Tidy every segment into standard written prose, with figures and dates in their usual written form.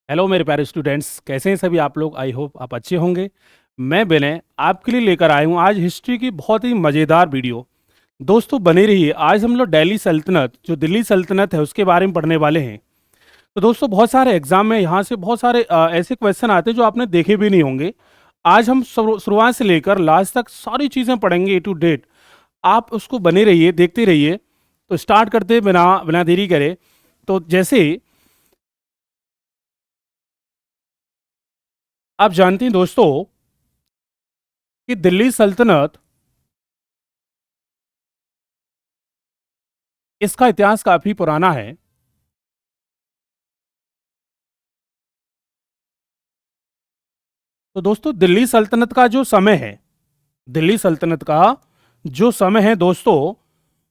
Hello मेरे प्यारे students, कैसे हैं सभी आप लोग। आई होप आप अच्छे होंगे। मैं विनय आपके लिए लेकर आया हूँ आज हिस्ट्री की बहुत ही मज़ेदार वीडियो। दोस्तों बने रहिए। आज हम लोग दिल्ली सल्तनत, जो दिल्ली सल्तनत है उसके बारे में पढ़ने वाले हैं। तो दोस्तों बहुत सारे एग्जाम में यहाँ से बहुत सारे ऐसे क्वेश्चन आते हैं जो आपने देखे भी नहीं होंगे। आज हम शुरुआत से लेकर लास्ट तक सारी चीज़ें पढ़ेंगे टू डेट। आप उसको बने रहिए, देखते रहिए। तो स्टार्ट करते हैं बिना बिना देरी करे। तो जैसे आप जानते हैं दोस्तों कि दिल्ली सल्तनत, इसका इतिहास काफी पुराना है। तो दोस्तों दिल्ली सल्तनत का जो समय है, दिल्ली सल्तनत का जो समय है दोस्तों,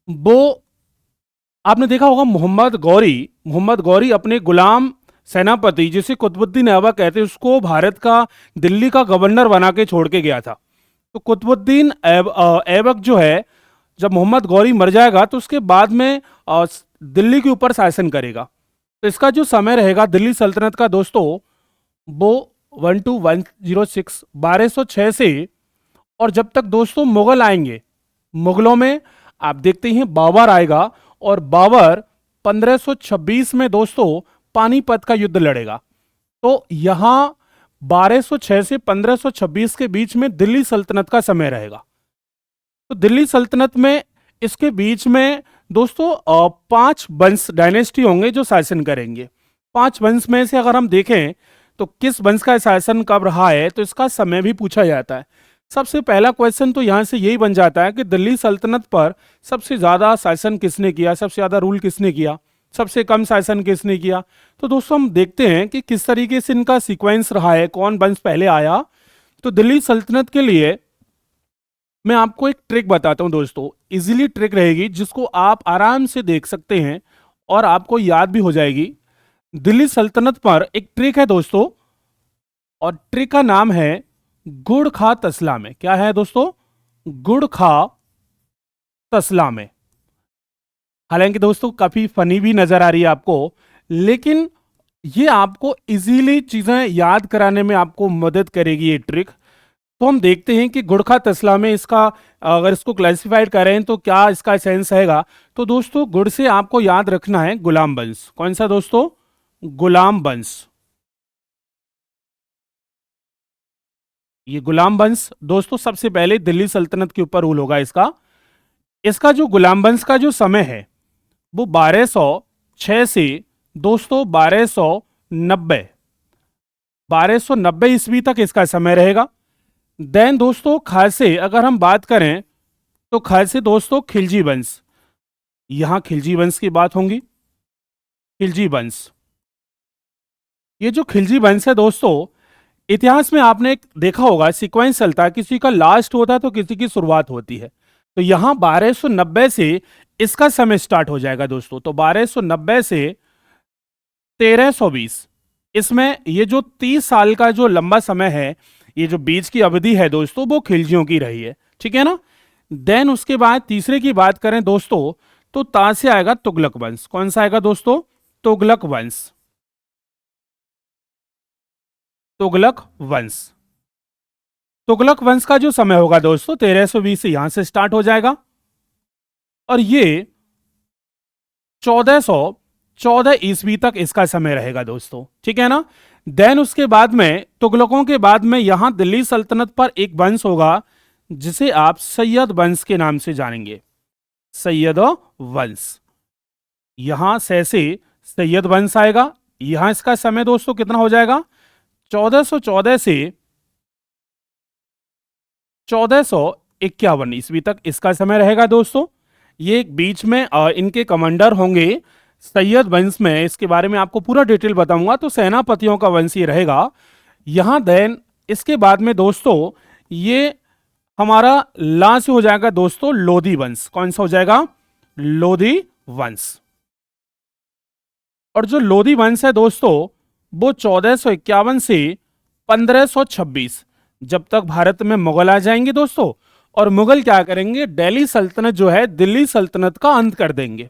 वो आपने देखा होगा। मोहम्मद गौरी अपने गुलाम सेनापति, जिसे कुतुबुद्दीन ऐबक कहते हैं, उसको भारत का दिल्ली का गवर्नर बना के छोड़ के गया था। तो ऐबक जो है, जब मोहम्मद गौरी मर जाएगा तो उसके बाद में दिल्ली के ऊपर शासन करेगा। तो इसका जो समय रहेगा दिल्ली सल्तनत का दोस्तों, वो 1206 से, और जब तक दोस्तों मुगल आएंगे, मुगलों में आप देखते हैं बाबर आएगा, और बाबर 1526 में दोस्तों पानीपत का युद्ध लड़ेगा। तो यहां 1206 से 1526 के बीच में दिल्ली सल्तनत का समय रहेगा। तो दिल्ली सल्तनत में इसके बीच में दोस्तों 5 वंश डायनेस्टी होंगे जो शासन करेंगे। 5 वंश में से अगर हम देखें तो किस वंश का शासन कब रहा है, तो इसका समय भी पूछा जाता है। सबसे पहला क्वेश्चन तो यहां से यही बन जाता है कि दिल्ली सल्तनत पर सबसे ज्यादा शासन किसने किया, सबसे ज्यादा रूल किसने किया, सबसे कम शासन किसने किया। तो दोस्तों हम देखते हैं कि किस तरीके से इनका सीक्वेंस रहा है, कौन वंश पहले आया। तो दिल्ली सल्तनत के लिए मैं आपको एक ट्रिक बताता हूं दोस्तों, इजीली ट्रिक रहेगी जिसको आप आराम से देख सकते हैं और आपको याद भी हो जाएगी। दिल्ली सल्तनत पर एक ट्रिक है दोस्तों, और ट्रिक का नाम है गुड़ खा तसला में। क्या है दोस्तों? गुड़ खा तसला में। हालांकि दोस्तों काफी फनी भी नजर आ रही है आपको, लेकिन ये आपको इजीली चीजें याद कराने में आपको मदद करेगी ये ट्रिक। तो हम देखते हैं कि गुड़खा तसला में इसका, अगर इसको क्लासिफाइड करें तो क्या इसका सेंस रहेगा। तो दोस्तों गुड़ से आपको याद रखना है गुलाम वंश। कौन सा दोस्तों? गुलाम वंश। ये गुलाम वंश दोस्तों सबसे पहले दिल्ली सल्तनत के ऊपर रूल होगा इसका। इसका जो गुलाम वंश का जो समय है वो 1206 से दोस्तों 1290 ईस्वी तक इसका समय रहेगा। देन दोस्तों खालसे अगर हम बात करें तो खालसे दोस्तों खिलजी वंश, यहां खिलजी वंश की बात होंगी। खिलजी वंश, ये जो खिलजी वंश है दोस्तों, इतिहास में आपने एक देखा होगा सीक्वेंस चलता है, किसी का लास्ट होता है तो किसी की शुरुआत होती है। तो यहां 1290 से इसका समय स्टार्ट हो जाएगा दोस्तों। तो 1290 से 1320, इसमें ये जो 30 साल का जो लंबा समय है, ये जो बीच की अवधि है दोस्तों, वो खिलजियों की रही है। ठीक है ना। देन उसके बाद तीसरे की बात करें दोस्तों, तो ता से आएगा तुगलक वंश। कौन सा आएगा दोस्तों? तुगलक वंश। तुगलक वंश। तुगलक वंश का जो समय होगा दोस्तों 1320 से यहां से स्टार्ट हो जाएगा, और ये 1414 ईस्वी तक इसका समय रहेगा दोस्तों। ठीक है ना। देन उसके बाद में, तुगलकों के बाद में, यहां दिल्ली सल्तनत पर एक वंश होगा जिसे आप सैयद वंश के नाम से जानेंगे। सैयद वंश। यहां से सैयद वंश आएगा। यहां इसका समय दोस्तों कितना हो जाएगा? 1414 से 1451 ईस्वी तक इसका समय रहेगा दोस्तों। ये बीच में इनके कमांडर होंगे सैयद वंश में। इसके बारे में आपको पूरा डिटेल बताऊंगा। तो सेनापतियों का वंश ये रहेगा यहां। देन इसके बाद में दोस्तों ये हमारा ला से हो जाएगा दोस्तों लोधी वंश। कौन सा हो जाएगा? लोधी वंश। और जो लोधी वंश है दोस्तों, वो 1451 से 1526, जब तक भारत में मुगल आ जाएंगे दोस्तों, और मुगल क्या करेंगे, दिल्ली सल्तनत जो है, दिल्ली सल्तनत का अंत कर देंगे।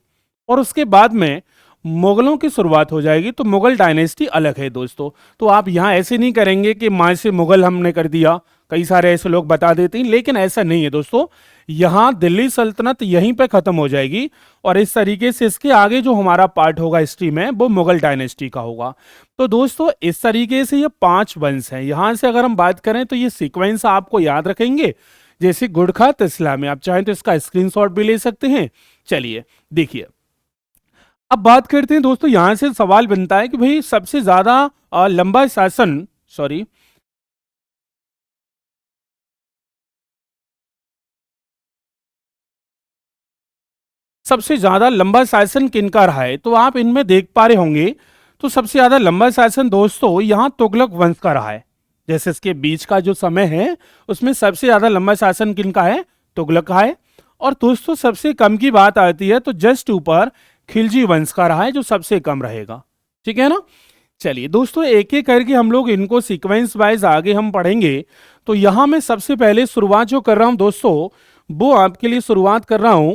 और उसके बाद में मुगलों की शुरुआत हो जाएगी। तो मुगल डायनेस्टी अलग है दोस्तों। तो आप यहाँ ऐसे नहीं करेंगे कि माँ से मुगल हमने कर दिया, कई सारे ऐसे लोग बता देते हैं, लेकिन ऐसा नहीं है दोस्तों। यहाँ दिल्ली सल्तनत यहीं पे खत्म हो जाएगी और इस तरीके से इसके आगे जो हमारा पार्ट होगा हिस्ट्री में वो मुगल डायनेस्टी का होगा। तो दोस्तों इस तरीके से ये 5 वंश हैं। यहां से अगर हम बात करें तो ये सीक्वेंस आपको याद रखेंगे, जैसे गुड़खा तिसला में। आप चाहें तो इसका स्क्रीनशॉट भी ले सकते हैं। चलिए देखिए, अब बात करते हैं दोस्तों। यहां से सवाल बनता है कि भाई सबसे ज्यादा लंबा शासन, सॉरी, सबसे ज्यादा लंबा शासन किनका रहा है, तो आप इनमें देख पा रहे होंगे। तो सबसे ज्यादा लंबा शासन दोस्तों यहां तुगलक वंश का रहा है। जैसे इसके बीच का जो समय है उसमें सबसे ज्यादा लंबा शासन किनका है, तुगलक का है। और दोस्तों सबसे कम की बात आती है तो जस्ट ऊपर खिलजी वंश का रहा है, जो सबसे कम रहेगा। ठीक है ना। चलिए दोस्तों एक एक करके हम लोग इनको सीक्वेंस वाइज आगे हम पढ़ेंगे। तो यहां मैं सबसे पहले शुरुआत जो कर रहा हूं दोस्तों, वो आपके लिए शुरुआत कर रहा हूं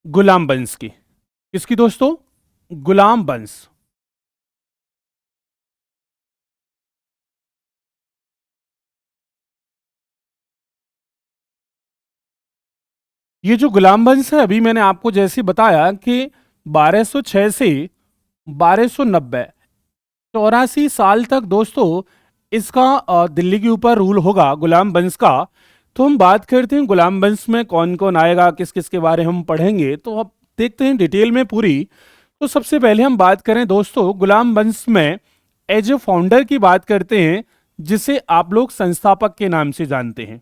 गुलाम वंश की। किसकी दोस्तों, गुलाम वंश। ये जो गुलाम वंश है, अभी मैंने आपको जैसे बताया कि 1206 से 1290, 84 साल तक दोस्तों इसका दिल्ली के ऊपर रूल होगा गुलाम वंश का। तो हम बात करते हैं गुलाम वंश में कौन कौन आएगा, किस किस के बारे में हम पढ़ेंगे, तो अब देखते हैं डिटेल में पूरी। तो सबसे पहले हम बात करें दोस्तों गुलाम वंश में एज ए फाउंडर की बात करते हैं, जिसे आप लोग संस्थापक के नाम से जानते हैं।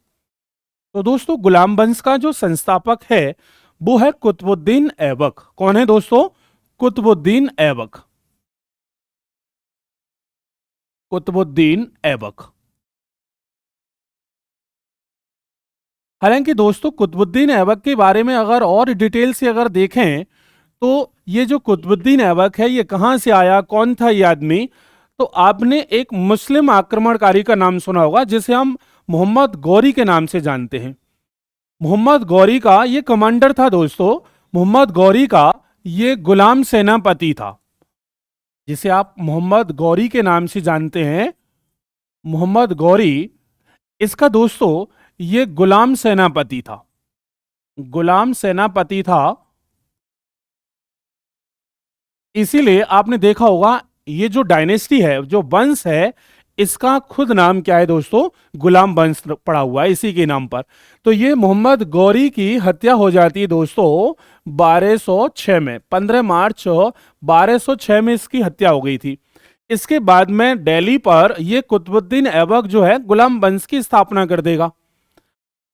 तो दोस्तों गुलाम वंश का जो संस्थापक है वो है कुतुबुद्दीन ऐबक। कौन है दोस्तों, कुतुबुद्दीन ऐबक। कुतुबुद्दीन ऐबक। हालांकि दोस्तों कुतुबुद्दीन ऐबक के बारे में अगर और डिटेल से अगर देखें तो ये जो कुतुबुद्दीन ऐबक है ये कहां से आया, कौन था ये आदमी। तो आपने एक मुस्लिम आक्रमणकारी का नाम सुना होगा जिसे हम मोहम्मद गौरी के नाम से जानते हैं। मोहम्मद गौरी का ये कमांडर था दोस्तों। मोहम्मद गौरी का ये गुलाम सेनापति था, जिसे आप मोहम्मद गौरी के नाम से जानते हैं। मोहम्मद गौरी, इसका दोस्तों ये गुलाम सेनापति था। गुलाम सेनापति था, इसीलिए आपने देखा होगा ये जो डायनेस्टी है, जो वंश है, इसका खुद नाम क्या है दोस्तों, गुलाम वंश पड़ा हुआ है इसी के नाम पर। तो ये मोहम्मद गौरी की हत्या हो जाती है दोस्तों 1206 में, 15 मार्च 1206 में इसकी हत्या हो गई थी। इसके बाद में दिल्ली पर ये कुतुबुद्दीन ऐबक जो है गुलाम वंश की स्थापना कर देगा।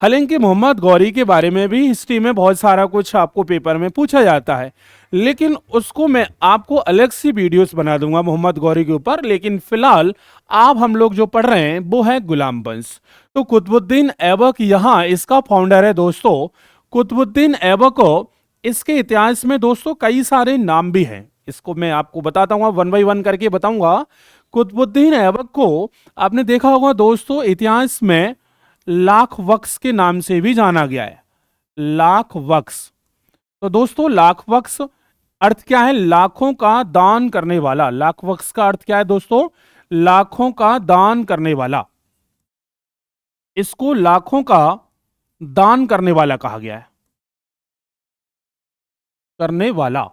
हालांकि मोहम्मद गौरी के बारे में भी हिस्ट्री में बहुत सारा कुछ आपको पेपर में पूछा जाता है, लेकिन उसको मैं आपको अलग सी वीडियोस बना दूंगा मोहम्मद गौरी के ऊपर। लेकिन फिलहाल आप हम लोग जो पढ़ रहे हैं वो है गुलाम वंश। तो कुतुबुद्दीन ऐबक यहाँ इसका फाउंडर है दोस्तों। कुतुबुद्दीन ऐबक को, इसके इतिहास में दोस्तों कई सारे नाम भी हैं, इसको मैं आपको बताता हूँ, वन बाई वन करके बताऊंगा। कुतुबुद्दीन ऐबक को आपने देखा होगा दोस्तों इतिहास में लाख वक्स के नाम से भी जाना गया है। लाख वक्स। तो दोस्तों लाख वक्स अर्थ क्या है, लाखों का दान करने वाला। लाख वक्स का अर्थ क्या है दोस्तों, लाखों का दान करने वाला। इसको लाखों का दान करने वाला कहा गया है, करने वाला।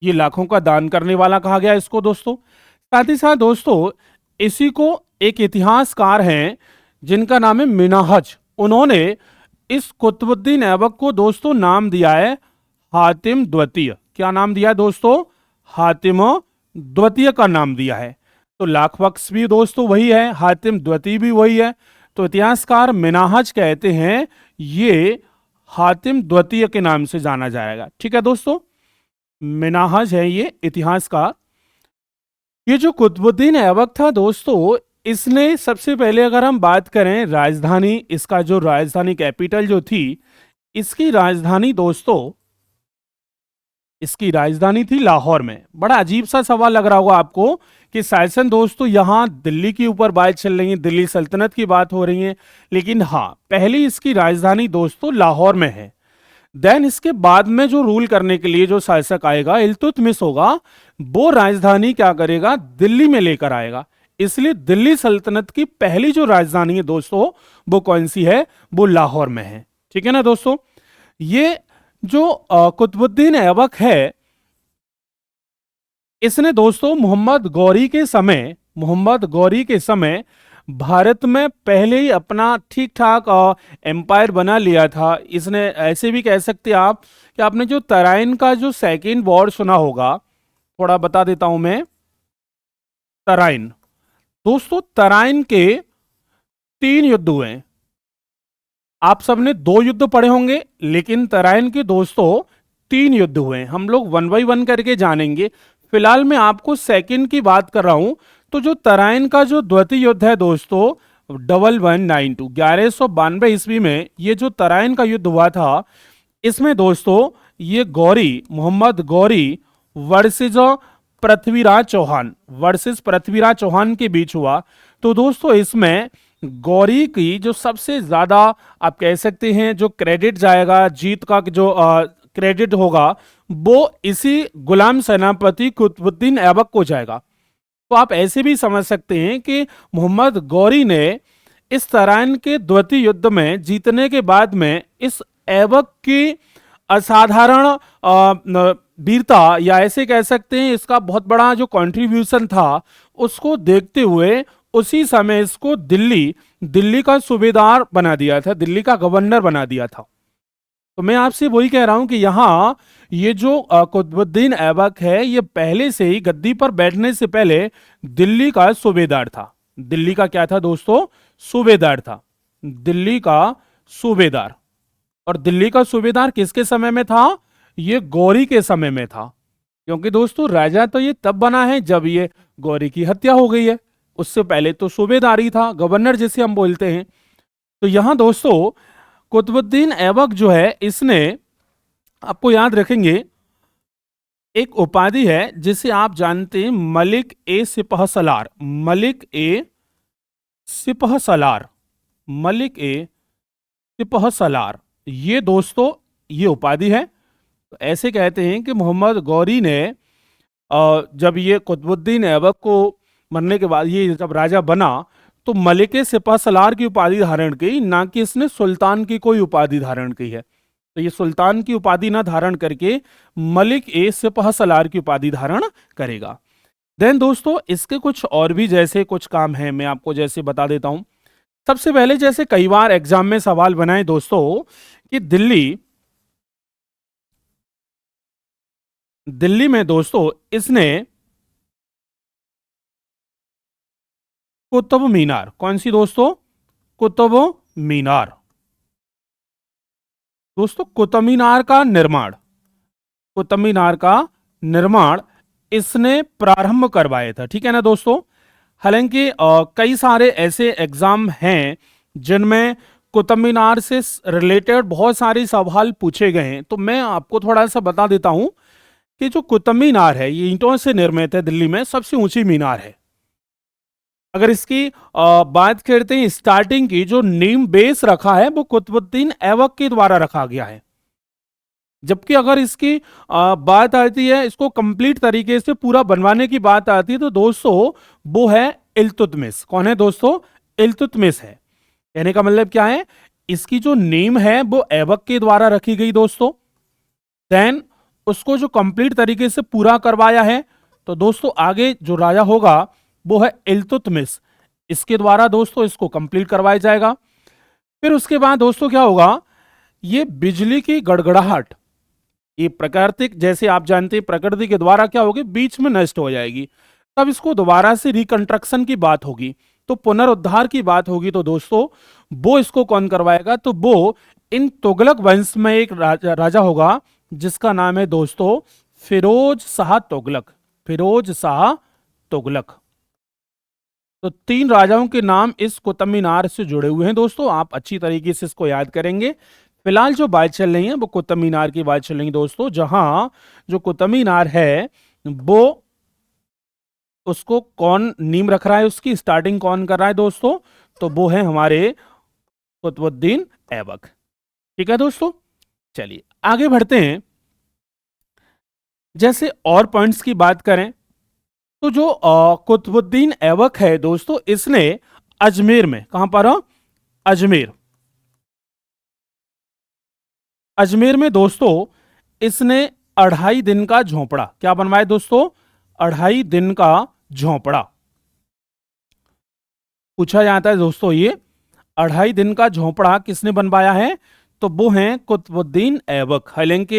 ये लाखों का दान करने वाला कहा गया इसको दोस्तों। साथ ही साथ दोस्तों इसी को एक इतिहासकार हैं जिनका नाम है मिनाहज, उन्होंने इस कुतुबुद्दीन ऐबक को दोस्तों नाम दिया है हातिम द्वितीय। क्या नाम दिया है दोस्तों, हातिम द्वितीय का नाम दिया है। तो लाख वक्स भी दोस्तों वही है, हातिम द्वितीय भी वही है। तो इतिहासकार मिनाहज कहते हैं ये हातिम द्वितीय के नाम से जाना जाएगा। ठीक है दोस्तों, मिनाहज है ये इतिहासकार। ये जो कुतुबुद्दीन ऐबक था दोस्तों, इसने सबसे पहले अगर हम बात करें राजधानी, इसका जो राजधानी कैपिटल जो थी, इसकी राजधानी दोस्तों, इसकी राजधानी थी लाहौर में। बड़ा अजीब सा सवाल लग रहा होगा आपको कि शासन दोस्तों यहां दिल्ली के ऊपर बात चल रही है, दिल्ली सल्तनत की बात हो रही है, लेकिन हाँ पहली इसकी राजधानी दोस्तों लाहौर में है। देन इसके बाद में जो रूल करने के लिए जो शासक आएगा, इल्तुतमिश होगा, वो राजधानी क्या करेगा, दिल्ली में लेकर आएगा। इसलिए दिल्ली सल्तनत की पहली जो राजधानी है दोस्तों, वो कौन सी है, वो लाहौर में है। ठीक है ना दोस्तों। ये जो कुतुबुद्दीन ऐबक है, इसने दोस्तों मोहम्मद गौरी के समय भारत में पहले ही अपना ठीक ठाक एम्पायर बना लिया था। इसने, ऐसे भी कह सकते हैं आप कि आपने जो तराइन का जो सेकेंड वॉर सुना होगा, थोड़ा बता देता हूं मैं। तराइन दोस्तों, तराइन के 3 युद्ध हुए हैं। आप सबने 2 युद्ध पढ़े होंगे, लेकिन तराइन के दोस्तों 3 युद्ध हुए हैं। हम लोग 1 बाय 1 करके जानेंगे। फिलहाल मैं आपको सेकंड की बात कर रहा हूं। तो जो तराइन का जो द्वितीय युद्ध है दोस्तों, 1192 1192 ईस्वी में ये जो तराइन का युद्ध हुआ था, इसमें दोस्तों ये मोहम्मद गौरी वर्सेज पृथ्वीराज चौहान के बीच हुआ। तो दोस्तों इसमें गौरी की जो सबसे ज्यादा, आप कह सकते हैं, जो क्रेडिट जाएगा, जीत का जो क्रेडिट होगा, वो इसी गुलाम सेनापति कुतुबुद्दीन ऐबक को जाएगा। तो आप ऐसे भी समझ सकते हैं कि मोहम्मद गौरी ने इस तराइन के द्वितीय युद्ध में जीतने के बाद में इस ऐबक की असाधारण वीरता, या ऐसे कह सकते हैं इसका बहुत बड़ा जो कंट्रीब्यूशन था, उसको देखते हुए उसी समय इसको दिल्ली का सूबेदार बना दिया था, दिल्ली का गवर्नर बना दिया था। तो मैं आपसे वही कह रहा हूं कि यहां ये जो कुतुबुद्दीन ऐबक है, ये पहले से ही गद्दी पर बैठने से पहले दिल्ली का सूबेदार था। दिल्ली का क्या था दोस्तों, सूबेदार था, दिल्ली का सूबेदार। और दिल्ली का सूबेदार किसके समय में था, ये गौरी के समय में था। क्योंकि दोस्तों राजा तो ये तब बना है जब ये गौरी की हत्या हो गई है, उससे पहले तो सूबेदारी था, गवर्नर जिसे हम बोलते हैं। तो यहां दोस्तों कुतुबुद्दीन ऐबक जो है, इसने, आपको याद रखेंगे, एक उपाधि है जिसे आप जानते हैं, मलिक ए सिपह सलार। मलिक ए सिपह सलार, मलिक ए सिपह सलार, ये दोस्तों ये उपाधि है। तो ऐसे कहते हैं कि मोहम्मद गौरी ने जब ये कुतुबुद्दीन ऐबक को मरने के बाद ये जब राजा बना, तो मलिक ए सिपह सलार की उपाधि धारण की, ना कि इसने सुल्तान की कोई उपाधि धारण की है। तो ये सुल्तान की उपाधि ना धारण करके मलिक ए सिपह सलार की उपाधि धारण करेगा। देन दोस्तों इसके कुछ और भी जैसे कुछ काम है, मैं आपको जैसे बता देता हूं। सबसे पहले, जैसे कई बार एग्जाम में सवाल बनाए दोस्तों कि दिल्ली में दोस्तों इसने कुतुब मीनार, कौन सी दोस्तों, कुतुब मीनार, दोस्तों कुतुब मीनार का निर्माण इसने प्रारंभ करवाया था। ठीक है ना दोस्तों। हालांकि कई सारे ऐसे एग्जाम हैं जिनमें कुतुब मीनार से रिलेटेड बहुत सारे सवाल पूछे गए हैं। तो मैं आपको थोड़ा सा बता देता हूं कि जो कुतुब मीनार है, ये ईंटों से निर्मित है, दिल्ली में सबसे ऊंची मीनार है। अगर इसकी बात करते हैं स्टार्टिंग की, जो नीम बेस रखा है वो कुतुबुद्दीन ऐबक के द्वारा रखा गया है। जबकि अगर इसकी बात आती है, इसको कंप्लीट तरीके से पूरा बनवाने की बात आती है, तो दोस्तों वो है इल्तुतमिश। कौन है दोस्तों, इल्तुतमिश है। कहने का मतलब क्या है, इसकी जो नीम है वो ऐबक के द्वारा रखी गई दोस्तों। देन उसको जो कंप्लीट तरीके से पूरा करवाया है, तो दोस्तों आगे जो राजा होगा वो है इल्तुतमिश, इसके द्वारा दोस्तों इसको कंप्लीट करवाया जाएगा। फिर उसके बाद दोस्तों क्या होगा, ये बिजली की गड़गड़ाहट, ये प्राकृतिक, जैसे आप जानते हैं प्रकृति के द्वारा क्या होगी, बीच में नष्ट हो जाएगी। तब इसको दोबारा से रिकंस्ट्रक्शन की बात होगी, तो पुनरुद्धार की बात होगी। तो दोस्तों वो इसको कौन करवाएगा, तो वो इन तुगलक वंश में एक राजा होगा जिसका नाम है दोस्तों फिरोज शाह तुगलक। फिरोज शाह तुगलक। तो 3 राजाओं के नाम इस कुतुब मीनार से जुड़े हुए हैं दोस्तों, आप अच्छी तरीके से इसको याद करेंगे। फिलहाल जो बात चल रही है वो कुतुब मीनार की बात चल रही है दोस्तों, जहां जो कुतुब मीनार है वो, उसको कौन नींव रख रहा है, उसकी स्टार्टिंग कौन कर रहा है दोस्तों, तो वो है हमारे कुतुबुद्दीन ऐबक। ठीक है दोस्तों। चलिए आगे बढ़ते हैं। जैसे और पॉइंट्स की बात करें तो जो कुतुबुद्दीन ऐबक है दोस्तों, इसने अजमेर में, कहां पर अजमेर, अजमेर में दोस्तों इसने 2.5 दिन का झोंपड़ा क्या बनवाया दोस्तों, 2.5 दिन का झोंपड़ा। पूछा जाता है दोस्तों ये 2.5 दिन का झोंपड़ा किसने बनवाया है, तो वो हैं कुतुबुद्दीन ऐबक। हालांकि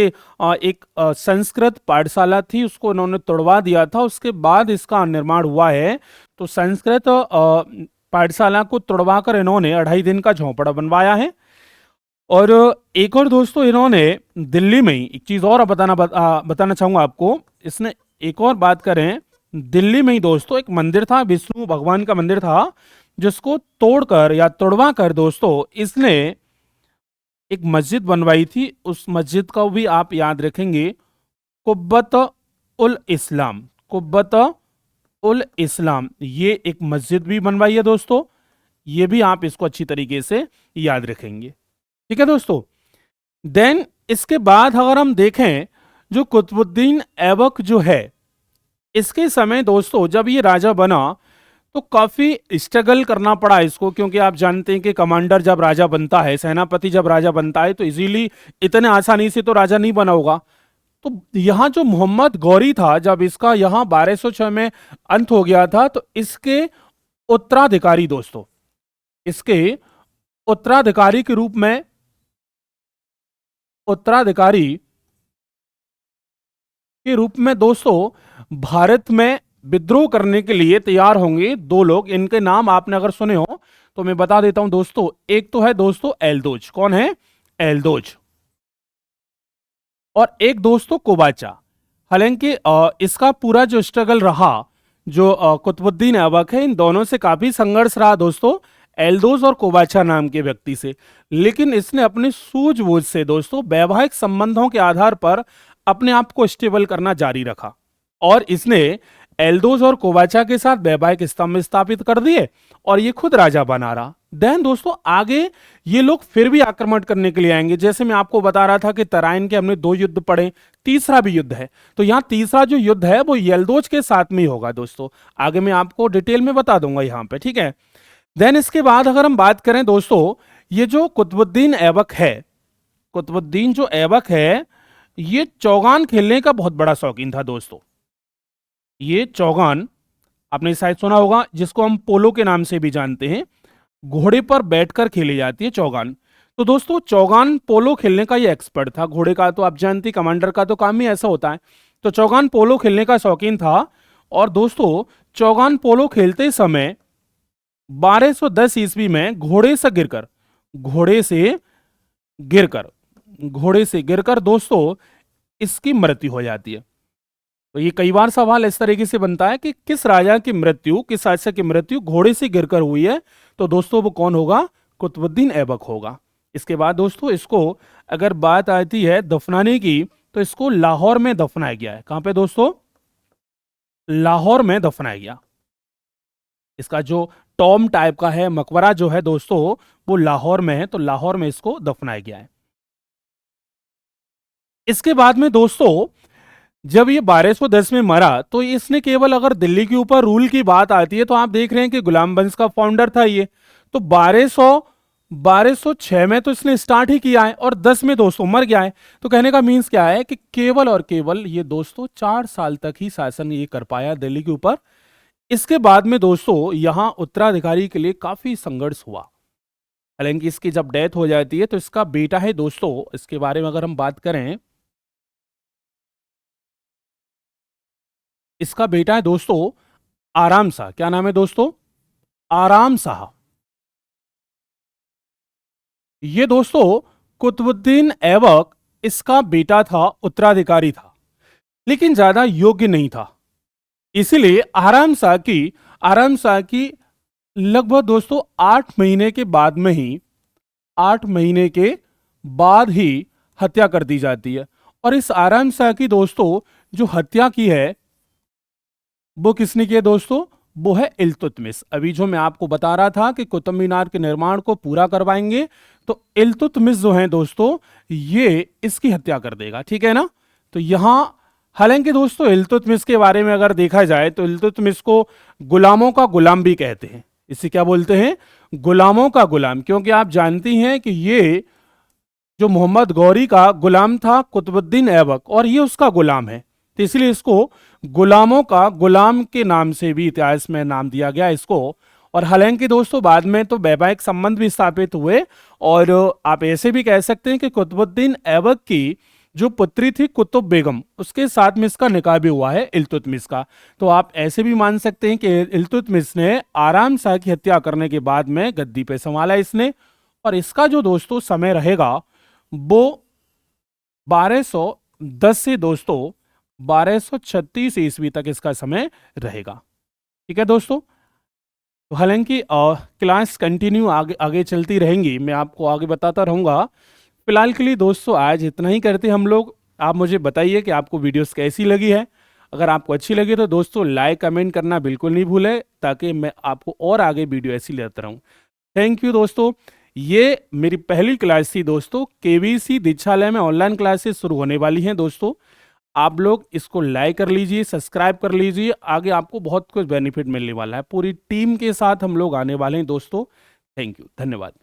एक संस्कृत पाठशाला थी, उसको उन्होंने तोड़वा दिया था, उसके बाद इसका निर्माण हुआ है। तो संस्कृत पाठशाला को तोड़वा कर इन्होंने 2.5 दिन का झोंपड़ा बनवाया है। और एक और दोस्तों इन्होंने दिल्ली में ही एक चीज और बताना चाहूंगा आपको। इसने एक और बात करें, दिल्ली में ही दोस्तों एक मंदिर था, विष्णु भगवान का मंदिर था, जिसको तोड़कर या तोड़वा कर दोस्तों इसने एक मस्जिद बनवाई थी। उस मस्जिद का भी आप याद रखेंगे, कुब्बत उल इस्लाम, कुब्बत उल इस्लाम, ये एक मस्जिद भी बनवाई है दोस्तों। ये भी आप इसको अच्छी तरीके से याद रखेंगे, ठीक है दोस्तों। देन इसके बाद अगर हम देखें, जो कुतुबुद्दीन ऐबक जो है, इसके समय दोस्तों जब ये राजा बना तो काफी स्ट्रगल करना पड़ा इसको, क्योंकि आप जानते हैं कि कमांडर जब राजा बनता है, सेनापति जब राजा बनता है, तो इजीली इतने आसानी से तो राजा नहीं बना होगा। तो यहां जो मोहम्मद गौरी था, जब इसका यहां 1206 में अंत हो गया था, तो इसके उत्तराधिकारी दोस्तों, इसके उत्तराधिकारी के रूप में, उत्तराधिकारी के रूप में दोस्तों भारत में विद्रोह करने के लिए तैयार होंगे 2 लोग। इनके नाम आपने अगर सुने हो तो मैं बता देता हूं दोस्तों। एक तो है दोस्तों एलदोज, कौन है, एलदोज। और एक दोस्तों कोबाचा। हालांकि इसका पूरा जो स्ट्रगल रहा, जो कुतुबुद्दीन ऐबक है, इन दोनों से काफी संघर्ष रहा दोस्तों, एल्दोज और कोबाचा नाम के व्यक्ति से। लेकिन इसने अपनी सूझबूझ से दोस्तों वैवाहिक संबंधों के आधार पर अपने आप को स्टेबल करना जारी रखा, और इसने एल्दोज और कोबाचा के साथ वैवाहिक स्तंभ स्थापित कर दिए, और ये खुद राजा बना रहा। देन दोस्तों आगे ये लोग फिर भी आक्रमण करने के लिए आएंगे। जैसे मैं आपको बता रहा था कि तराइन के हमने 2 युद्ध पढ़े, तीसरा भी युद्ध है, तो यहां तीसरा जो युद्ध है वो यल्दोज के साथ में ही होगा दोस्तों। आगे मैं आपको डिटेल में बता दूंगा यहां पे, ठीक है। देन इसके बाद अगर हम बात करें दोस्तों, ये जो कुतुबुद्दीन ऐबक है, कुतुबुद्दीन जो ऐबक है, ये चौगान खेलने का बहुत बड़ा शौकीन था दोस्तों। ये चौगान आपने शायद सुना होगा, जिसको हम पोलो के नाम से भी जानते हैं, घोड़े पर बैठकर खेली जाती है चौगान। तो दोस्तों चौगान पोलो खेलने का ये एक्सपर्ट था। घोड़े का तो आप जानते, कमांडर का तो काम ही ऐसा होता है। तो चौगान पोलो खेलने का शौकीन था। और दोस्तों चौगान पोलो खेलते समय 1210 ईस्वी में घोड़े से गिरकर, घोड़े से गिरकर, घोड़े से गिरकर दोस्तों इसकी मृत्यु हो जाती है। तो ये कई बार सवाल इस तरीके से बनता है कि किस राजा की मृत्यु, किस शासक की मृत्यु घोड़े से गिरकर हुई है, तो दोस्तों वो कौन होगा, कुतुबुद्दीन ऐबक होगा। इसके बाद दोस्तों इसको अगर बात आती है दफनाने की, तो इसको लाहौर में दफनाया गया है। कहां पे दोस्तों, लाहौर में दफनाया गया। इसका जो टॉम टाइप का है, मकबरा जो है दोस्तों, वो लाहौर में है, तो लाहौर में इसको दफनाया गया है। इसके बाद में दोस्तों जब ये 1210 में मरा, तो इसने केवल, अगर दिल्ली के ऊपर रूल की बात आती है, तो आप देख रहे हैं कि गुलाम वंश का फाउंडर था ये। तो 1206 में तो इसने स्टार्ट ही किया है, और 10 में दोस्तों मर गया है। तो कहने का मीन्स क्या है कि केवल और केवल ये दोस्तों 4 साल तक ही शासन ये कर पाया दिल्ली के ऊपर। इसके बाद में दोस्तों यहां उत्तराधिकारी के लिए काफी संघर्ष हुआ। हालांकि इसकी जब डेथ हो जाती है, तो इसका बेटा है दोस्तों, इसके बारे में अगर हम बात करें, इसका बेटा है दोस्तों आराम शाह। क्या नाम है दोस्तों, आराम शाह। ये दोस्तों कुतुबुद्दीन ऐबक इसका बेटा था, उत्तराधिकारी था, लेकिन ज्यादा योग्य नहीं था। इसलिए आराम शाह की लगभग दोस्तों 8 महीने के बाद में ही, 8 महीने के बाद ही हत्या कर दी जाती है। और इस आराम शाह की दोस्तों जो हत्या की है, वो किसने की है दोस्तों, वो है इल्तुतमिश। अभी जो मैं आपको बता रहा था कि कुतुब मीनार के निर्माण को पूरा करवाएंगे, तो इल्तुतमिश जो है दोस्तों, ये इसकी हत्या कर देगा, ठीक है ना। तो यहां हालांकि दोस्तों इल्तुतमिश के बारे में अगर देखा जाए तो इल्तुतमिश को गुलामों का गुलाम भी कहते हैं। इसे क्या बोलते हैं? गुलामों का गुलाम, क्योंकि आप जानती हैं कि ये जो मोहम्मद गौरी का गुलाम था कुतुबुद्दीन ऐबक, और ये उसका गुलाम है, तो इसलिए इसको गुलामों का गुलाम के नाम से भी इतिहास में नाम दिया गया इसको। और हालांकि दोस्तों बाद में तो वैवाहिक संबंध भी स्थापित हुए, और आप ऐसे भी कह सकते हैं कि कुतुबुद्दीन ऐबक की जो पुत्री थी कुतुब बेगम, उसके साथ में इसका निकाह भी हुआ है इल्तुतमिश का। तो आप ऐसे भी मान सकते हैं कि इल्तुतमिश ने आराम शाह की हत्या करने के बाद में गद्दी पे संभाला इसने। और इसका जो दोस्तों समय रहेगा वो 1210 से दोस्तों 1236 ईस्वी तक इसका समय रहेगा, ठीक है दोस्तों। तो हालांकि क्लास कंटिन्यू आगे आगे चलती रहेंगी, मैं आपको आगे बताता रहूंगा। फिलहाल के लिए दोस्तों आज इतना ही करते हम लोग। आप मुझे बताइए कि आपको वीडियोस कैसी लगी है। अगर आपको अच्छी लगी तो दोस्तों लाइक कमेंट करना बिल्कुल नहीं भूलें, ताकि मैं आपको और आगे वीडियो ऐसी लेता रहूं। थैंक यू दोस्तों। ये मेरी पहली क्लास थी दोस्तों। केवीसी दीक्षालय में ऑनलाइन क्लासेस शुरू होने वाली हैं दोस्तों। आप लोग इसको लाइक कर लीजिए, सब्सक्राइब कर लीजिए, आगे आपको बहुत कुछ बेनिफिट मिलने वाला है। पूरी टीम के साथ हम लोग आने वाले हैं दोस्तों। थैंक यू, धन्यवाद।